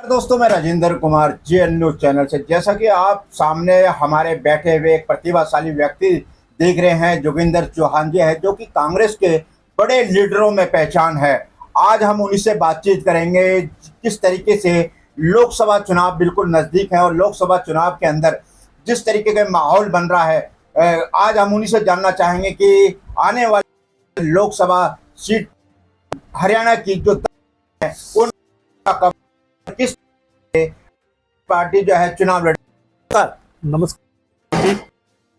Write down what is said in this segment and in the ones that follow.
दोस्तों, मैं Rajendra Kumar JN news channel से। जैसा कि आप सामने हमारे बैठे हुए एक प्रतिभाशाली व्यक्ति देख रहे हैं, जोगिंदर चौहान जी है, जो कि कांग्रेस के बड़े लीडरों में पहचान है। आज हम उन्हीं से बातचीत करेंगे किस तरीके से लोकसभा चुनाव बिल्कुल नजदीक है और लोकसभा चुनाव के अंदर जिस तरीके का माहौल बन रहा है। आज हम उन्हीं से जानना चाहेंगे कि आने वाली लोकसभा सीट हरियाणा की जो है उनका किस पार्टी जो है चुनाव लड़ेगी। नमस्कार जी।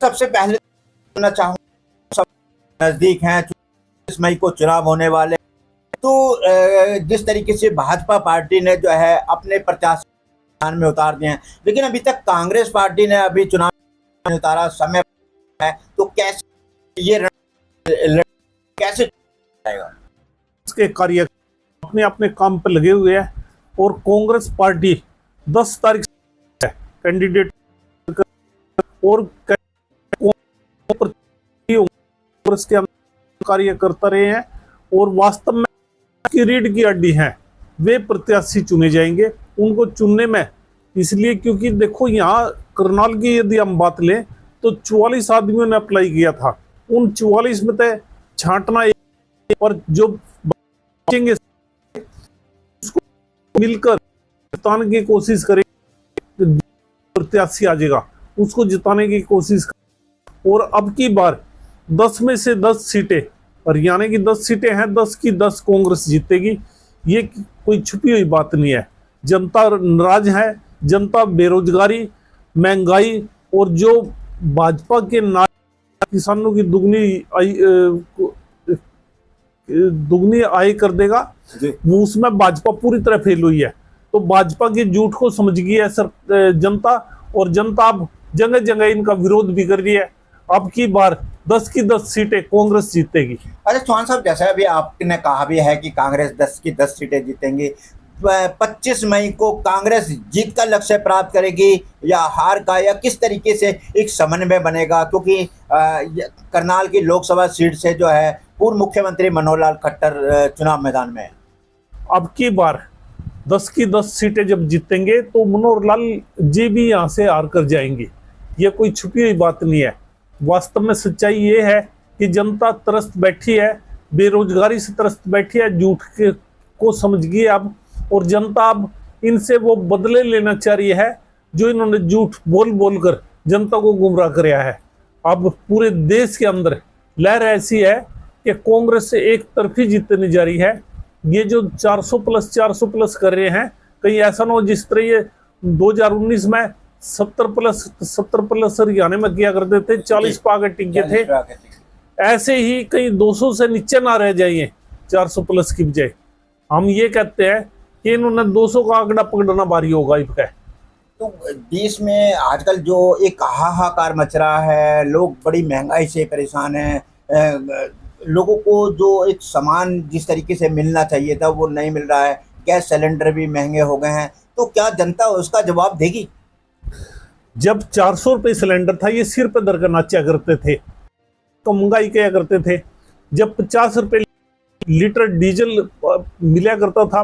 सबसे पहले जानना चाहूंगा, सब नजदीक हैं, 24 मई को चुनाव होने वाले, तो जिस तरीके से भाजपा पार्टी ने जो है अपने प्रत्याशी मैदान में उतार दिए हैं, लेकिन अभी तक कांग्रेस पार्टी ने अभी चुनाव नहीं उतारा, समय है, तो कैसे ये कैसे जाएगा? इसके कार्य अपने अपने काम पर लगे हुए हैं और कांग्रेस पार्टी 10 तारीख से कैंडिडेट और कांग्रेस के अंदर कार्य करता रहे हैं और वास्तव में की रीढ़ की हड्डी हैं, वे प्रत्याशी चुने जाएंगे। उनको चुनने में इसलिए क्योंकि देखो, यहाँ करनाल की यदि हम बात लें तो 44 आदमियों ने अप्लाई किया था। उन 44 में तो छांटना और जो बचेंगे उसको मिलकर जिताने की कोशिश करेंगे। प्रत्याशी आ जाएगा उसको जिताने की कोशिश करें। और अब की बार 10 में से 10 सीटें हरियाणा की 10 सीटें हैं, 10 की 10 कांग्रेस जीतेगी। ये कोई छुपी हुई बात नहीं है। जनता नाराज है, जनता बेरोजगारी, महंगाई और जो भाजपा के किसानों की दुगनी आय कर देगा, वो उसमें भाजपा पूरी तरह फेल हुई है। तो भाजपा की झूठ को समझ गई है जनता, और जनता अब जगह जगह इनका विरोध भी कर रही है। अब की बार 10 की 10 सीटें कांग्रेस जीतेगी। अच्छा चौहान साहब, जैसा अभी आपने कहा भी है कि कांग्रेस 10 की 10 सीटें जीतेंगी, 25 मई को कांग्रेस जीत का लक्ष्य प्राप्त करेगी या हार का, या किस तरीके से एक समन्वय बनेगा? क्योंकि करनाल की लोकसभा सीट से जो है पूर्व मुख्यमंत्री मनोहर लाल खट्टर चुनाव मैदान में है। अब की बार 10 की 10 सीटें जब जीतेंगे तो मनोहर लाल जी भी यहाँ से हार कर जाएंगे। ये कोई छुपी हुई बात नहीं है। वास्तव में सच्चाई ये है कि जनता तरस बैठी है, बेरोजगारी से तरस बैठी है, झूठ को समझ गई अब, और जनता अब इनसे वो बदले लेना चाह रही है जो इन्होंने झूठ बोल बोल कर जनता को गुमराह कराया है। अब पूरे देश के अंदर लहर ऐसी है कि कांग्रेस से एक तरफी जीतने जा रही है। ये जो 400 प्लस कर रहे हैं, कहीं ऐसा ना हो जिस तरह ये 2019 में 70 प्लस हरियाणा में किया करते थे, 40 पाके टिके थे, ऐसे ही कहीं 200 से नीचे ना रह जाइए 400 प्लस की बजाय। हम ये कहते हैं कि इन्होंने 200 का आंकड़ा पकड़ना भारी होगा इनका। तो देश में आजकल जो एक हाहाकार मच रहा है, लोग बड़ी महंगाई से परेशान हैं, लोगों को जो एक सामान जिस तरीके से मिलना चाहिए था वो नहीं मिल रहा है, गैस सिलेंडर भी महंगे हो गए हैं, तो क्या जनता उसका जवाब देगी? जब 400 रुपये सिलेंडर था, ये सिर पे दर नाचा करते थे, तो महंगाई क्या करते थे। जब 50 रुपये लीटर डीजल मिला करता था,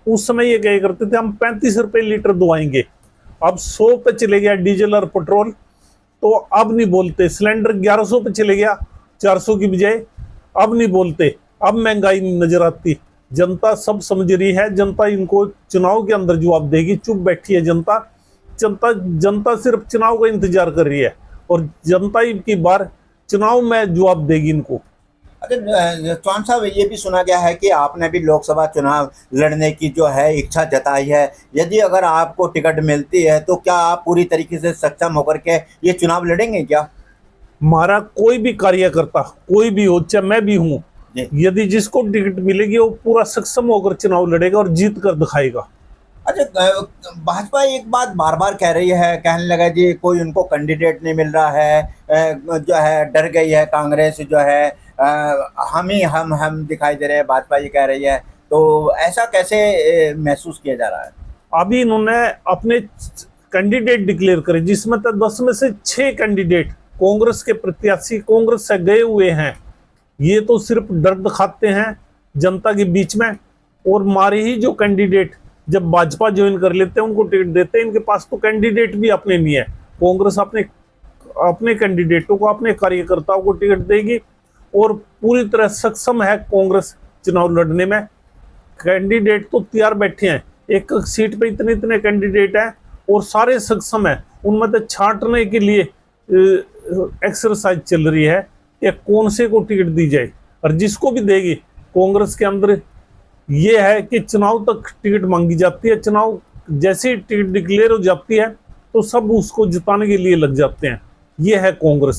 उस समय ये क्या करते थे, हम 35 रुपये लीटर दुआएंगे। अब 100 पे चले गया डीजल और पेट्रोल, तो अब नहीं बोलते। सिलेंडर 1100 पे चले गया 400 की बजाय, अब नहीं बोलते। अब महंगाई नहीं नजर आती। जनता सब समझ रही है, जनता इनको चुनाव के अंदर जवाब देगी। चुप बैठी है जनता। जनता सिर्फ चुनाव का इंतजार कर रही है और जनता की बार चुनाव में जवाब देगी इनको। अच्छा चौहान साहब, ये भी सुना गया है कि आपने भी लोकसभा चुनाव लड़ने की जो है इच्छा जताई है। यदि अगर आपको टिकट मिलती है तो क्या आप पूरी तरीके से सक्षम होकर के ये चुनाव लड़ेंगे क्या? हमारा कोई भी कार्यकर्ता, कोई भी हो, चाहे मैं भी हूँ, यदि जिसको टिकट मिलेगी वो पूरा सक्षम होकर चुनाव लड़ेगा और जीत कर दिखाएगा। अच्छा, भाजपा एक बात बार बार कह रही है, कहने लगा जी कोई उनको कैंडिडेट नहीं मिल रहा है, जो है डर गई है कांग्रेस, जो है हम दिखाई दे रहे हैं, भाजपा ये कह रही है। तो ऐसा कैसे महसूस किया जा रहा है? अभी इन्होंने अपने कैंडिडेट डिक्लेयर करे, जिसमें तो 10 में से 6 कैंडिडेट कांग्रेस के प्रत्याशी कांग्रेस से गए हुए हैं। ये तो सिर्फ डर दिखाते हैं जनता के बीच में, और हमारे ही जो कैंडिडेट जब भाजपा ज्वाइन कर लेते हैं उनको टिकट देते हैं। इनके पास तो कैंडिडेट भी अपने नहीं है। कांग्रेस अपने अपने कैंडिडेटों को, अपने कार्यकर्ताओं को टिकट देगी और पूरी तरह सक्षम है कांग्रेस चुनाव लड़ने में। कैंडिडेट तो तैयार बैठे हैं, एक सीट पे इतने इतने कैंडिडेट हैं और सारे सक्षम हैं। उनमें तो छांटने के लिए एक्सरसाइज चल रही है कि कौन से को टिकट दी जाए, और जिसको भी देगी कांग्रेस के अंदर ये है कि चुनाव तक टिकट मांगी जाती है। चुनाव जैसे ही टिकट डिक्लेयर हो जाती है तो सब उसको जिताने के लिए लग जाते हैं। ये है कांग्रेस।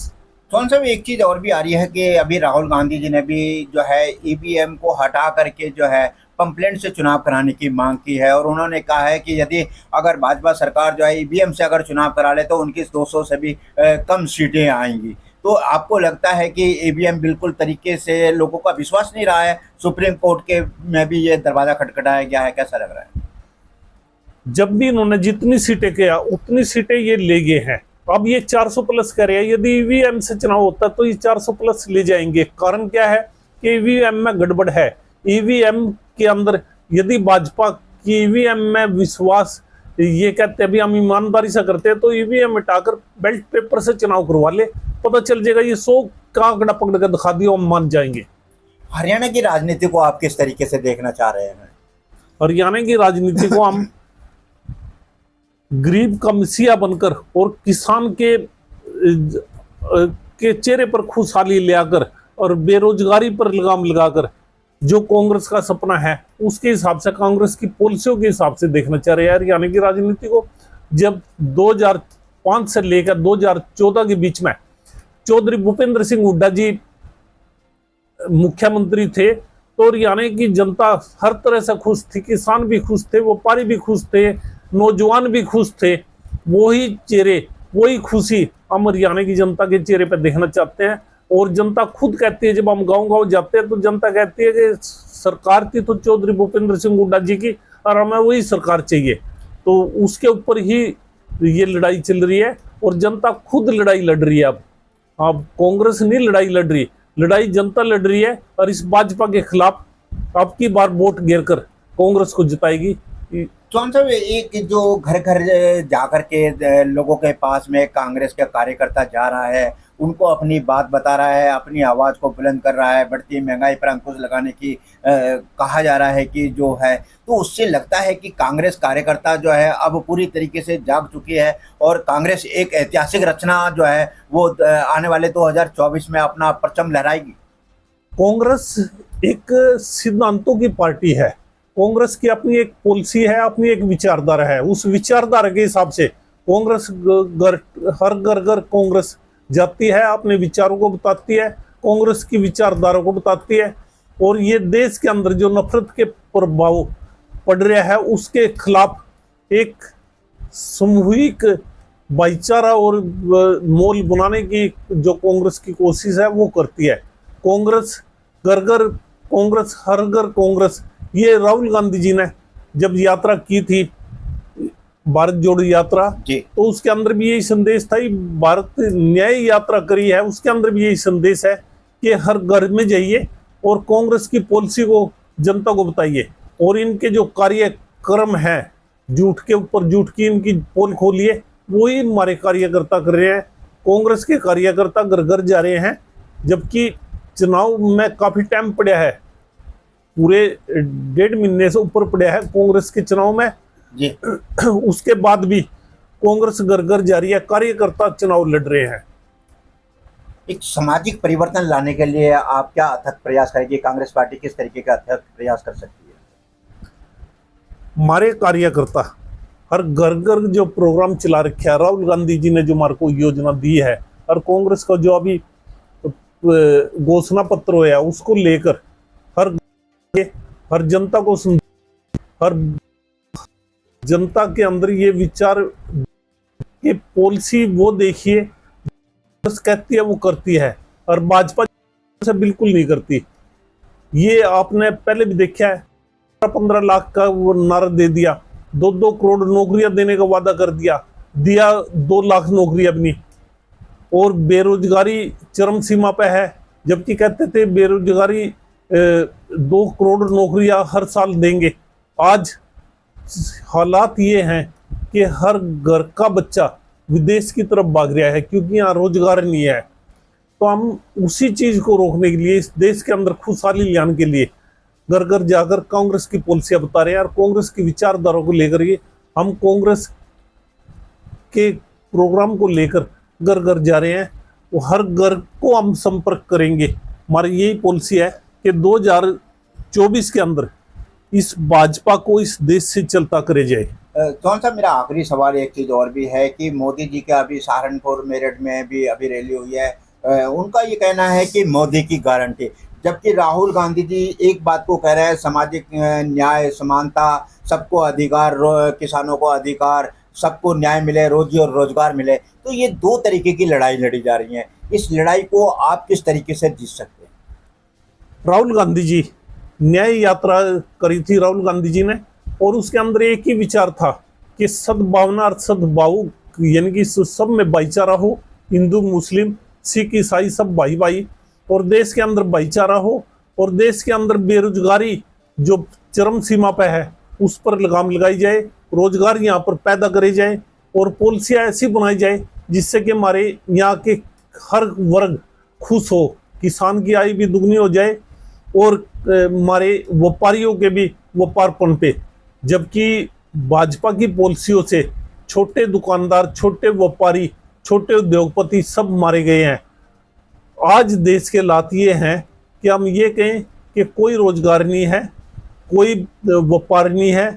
सोहन साहब, एक चीज और भी आ रही है कि अभी राहुल गांधी जी ने भी जो है ईवीएम को हटा करके जो है पंपलेट से चुनाव कराने की मांग की है, और उन्होंने कहा है कि यदि अगर भाजपा सरकार जो है ईवीएम से अगर चुनाव करा ले तो उनकी 200 से भी कम सीटें आएंगी। तो आपको लगता है कि ईवीएम बिल्कुल तरीके से लोगों का विश्वास नहीं रहा है, सुप्रीम कोर्ट के में भी ये दरवाजा खटखटाया गया है, कैसा लग रहा है? जब भी इन्होंने जितनी सीटें किया उतनी सीटें ये ले गए हैं। अब ये 400 प्लस कर रहे हैं। यदि ईवीएम से चुनाव होता तो ये 400 प्लस ले जाएंगे। कारण क्या है कि ईवीएम में गड़बड़ है। ईवीएम के अंदर यदि भाजपा की ईवीएम में विश्वास, ये कहते हैं अभी हम ईमानदारी से करते हैं, तो ईवीएम हटाकर बैलेट पेपर से चुनाव करवा ले, पता चल जाएगा। ये 100 का आंकड़ा पकड़ कर दिखा दिया, हम मान जाएंगे। हरियाणा की राजनीति को आप किस तरीके से देखना चाह रहे हैं? हरियाणा की राजनीति को हम गरीब का मसीहा बनकर और किसान के चेहरे पर खुशहाली ले आकर और बेरोजगारी पर लगाम लगाकर जो कांग्रेस का सपना है उसके हिसाब से, कांग्रेस की पॉलिसियों के हिसाब से देखना चाह रहे हैं हरियाणा की राजनीति को। जब 2005 से लेकर 2014 के बीच में चौधरी भूपेंद्र सिंह हुड्डा जी मुख्यमंत्री थे तो हरियाणा की जनता हर तरह से खुश थी। किसान भी खुश थे, व्यापारी भी खुश थे, नौजवान भी खुश थे। वही चेहरे, वही खुशी हम हरियाणा की जनता के चेहरे पर देखना चाहते हैं। और जनता खुद कहती है, जब हम गांव-गांव जाते हैं तो जनता कहती है कि सरकार थी तो चौधरी भूपेंद्र सिंह हुड्डा जी की, और हमें वही सरकार चाहिए। तो उसके ऊपर ही ये लड़ाई चल रही है और जनता खुद लड़ाई लड़ रही है। अब कांग्रेस नहीं लड़ाई लड़ रही, लड़ाई जनता लड़ रही है। और इस भाजपा के खिलाफ अब की बार वोट गिर कर कांग्रेस को जिताएगी। सोहन साहब, एक जो घर घर जाकर के लोगों के पास में कांग्रेस का कार्यकर्ता जा रहा है, उनको अपनी बात बता रहा है, अपनी आवाज़ को बुलंद कर रहा है, बढ़ती महंगाई पर अंकुश लगाने की कहा जा रहा है कि जो है, तो उससे लगता है कि कांग्रेस कार्यकर्ता जो है अब पूरी तरीके से जाग चुकी है और कांग्रेस एक ऐतिहासिक रचना जो है वो आने वाले 2024 में अपना परचम लहराएगी। कांग्रेस एक सिद्धांतों की पार्टी है। कांग्रेस की अपनी एक पॉलिसी है, अपनी एक विचारधारा है। उस विचारधारा के हिसाब से कांग्रेस हर घर घर कांग्रेस जाती है, अपने विचारों को बताती है, कांग्रेस की विचारधारा को बताती है। और ये देश के अंदर जो नफरत के प्रभाव पड़ रहा है उसके खिलाफ एक सामूहिक भाईचारा और मोल बनाने की जो कांग्रेस की कोशिश है वो करती है। कांग्रेस घर घर कांग्रेस, हर घर कांग्रेस। ये राहुल गांधी जी ने जब यात्रा की थी, भारत जोड़ो यात्रा, तो उसके अंदर भी यही संदेश था। भारत न्याय यात्रा करी है, उसके अंदर भी यही संदेश है कि हर घर में जाइए और कांग्रेस की पॉलिसी को जनता को बताइए। और इनके जो कार्यक्रम हैं, झूठ के ऊपर झूठ की इनकी पोल खोलिए, वही हमारे कार्यकर्ता कर रहे हैं। कांग्रेस के कार्यकर्ता घर घर जा रहे हैं, जबकि चुनाव में काफी टाइम पड़ा है, पूरे 1.5 महीने से ऊपर पड़ा है कांग्रेस के चुनाव में जी। उसके बाद भी कांग्रेस घर घर जा रही है, कार्यकर्ता चुनाव लड़ रहे हैं। एक सामाजिक परिवर्तन लाने के लिए आप क्या अथक प्रयास करेंगे? कांग्रेस पार्टी किस तरीके का अथक प्रयास कर सकती है? हमारे कार्यकर्ता हर घर घर जो प्रोग्राम चला रखा है, राहुल गांधी जी ने जो हमारे को योजना दी है, और कांग्रेस का जो अभी घोषणा पत्र होया उसको लेकर हर जनता को हर जनता के अंदर ये विचार कि पॉलिसी वो देखिए, कहती है वो करती है, और भाजपा से बिल्कुल नहीं करती। ये आपने पहले भी देखा है, 15 लाख का वो नारा दे दिया, 2-2 करोड़ नौकरियां देने का वादा कर दिया, 2 लाख नौकरियां भी नहीं। और बेरोजगारी चरम सीमा पे है, जबकि कहते थे बेरोजगारी 2 करोड़ नौकरियां हर साल देंगे। आज हालात ये हैं कि हर घर का बच्चा विदेश की तरफ भाग रहा है क्योंकि यहाँ रोजगार नहीं है। तो हम उसी चीज को रोकने के लिए, इस देश के अंदर खुशहाली लाने के लिए घर घर जाकर कांग्रेस की पॉलिसियां बता रहे हैं और कांग्रेस की विचारधारा को लेकर ये हम कांग्रेस के प्रोग्राम को लेकर घर घर जा रहे हैं। वो हर घर को हम संपर्क करेंगे। हमारी यही पॉलिसी है कि 2024 के अंदर इस भाजपा को इस देश से चलता करे जाए। कौन सा मेरा आखिरी सवाल, एक चीज और भी है कि मोदी जी का अभी सहारनपुर मेरठ में भी अभी रैली हुई है, उनका ये कहना है कि मोदी की गारंटी, जबकि राहुल गांधी जी एक बात को कह रहे हैं, सामाजिक न्याय, समानता, सबको अधिकार, किसानों को अधिकार, सबको न्याय मिले, रोजी और रोजगार मिले। तो ये दो तरीके की लड़ाई लड़ी जा रही है। इस लड़ाई को आप किस तरीके से जीत सकते हैं? राहुल गांधी जी न्याय यात्रा करी थी राहुल गांधी जी ने, और उसके अंदर एक ही विचार था कि सद्भावना और सद्भाव, यानी कि सब में भाईचारा हो, हिंदू मुस्लिम सिख ईसाई सब भाई भाई, और देश के अंदर भाईचारा हो, और देश के अंदर बेरोजगारी जो चरम सीमा पे है उस पर लगाम लगाई जाए, रोजगार यहाँ पर पैदा करे जाए, और पॉलिसियाँ ऐसी बनाई जाए जिससे कि हमारे यहाँ के हर वर्ग खुश हो, किसान की आय भी दुगनी हो जाए और हमारे व्यापारियों के भी व्यापार पनपे। जबकि भाजपा की पॉलिसियों से छोटे दुकानदार, छोटे व्यापारी, छोटे उद्योगपति सब मारे गए हैं। आज देश के हालात ये हैं कि हम ये कहें कि कोई रोजगार नहीं है, कोई व्यापार नहीं है,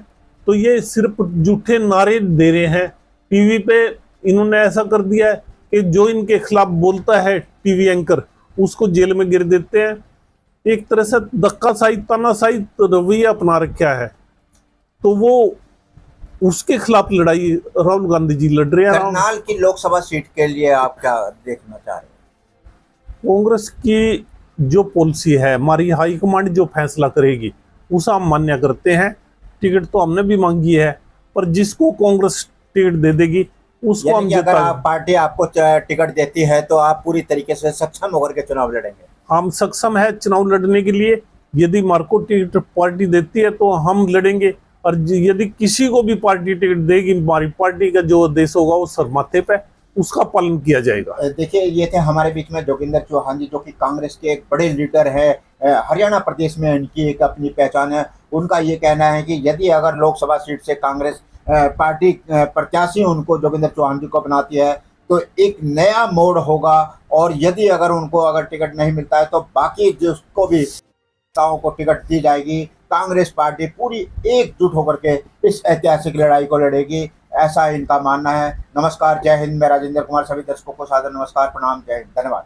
तो ये सिर्फ झूठे नारे दे रहे हैं। टीवी पे इन्होंने ऐसा कर दिया है कि जो इनके खिलाफ बोलता है टीवी एंकर उसको जेल में गिर देते हैं। एक तरह से धक्काशाही, तानाशाही रवैया अपना रखा है। तो वो उसके खिलाफ लड़ाई राहुल गांधी जी लड़ रहे हैं। करनाल की लोकसभा सीट के लिए आप क्या देखना चाह रहे हैं? कांग्रेस की जो पॉलिसी है, हमारी हाईकमांड जो फैसला करेगी उसे हम मान्य करते हैं। टिकट तो हमने भी मांगी है, पर जिसको कांग्रेस टिकट दे देगी उसको हम अगर आप पार्टी आपको टिकट देती है तो आप पूरी तरीके से सक्षम होकर के चुनाव लड़ेंगे? हम सक्षम है चुनाव लड़ने के लिए। यदि मार्को टिकट पार्टी देती है तो हम लड़ेंगे, और यदि किसी को भी पार्टी टिकट देगी, हमारी पार्टी का जो आदेश होगा वो सर माथे पे उसका पालन किया जाएगा। देखिए, ये थे हमारे बीच में जोगिंदर चौहान जी, जो कि कांग्रेस के एक बड़े लीडर है। हरियाणा प्रदेश में इनकी एक अपनी पहचान है। उनका ये कहना है कि यदि अगर लोकसभा सीट से कांग्रेस पार्टी प्रत्याशी उनको, जोगिंदर चौहान जी को अपनाती है, तो एक नया मोड़ होगा। और यदि उनको टिकट नहीं मिलता है तो बाकी जिसको भी नेताओं को टिकट दी जाएगी। कांग्रेस पार्टी पूरी एकजुट होकर के इस ऐतिहासिक लड़ाई को लड़ेगी, ऐसा इनका मानना है। नमस्कार, जय हिंद। मैं राजेंद्र कुमार, सभी दर्शकों को सादर नमस्कार, प्रणाम, जय हिंद, धन्यवाद।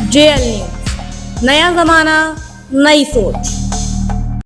JL न्यूज़, नया जमाना, नई सोच।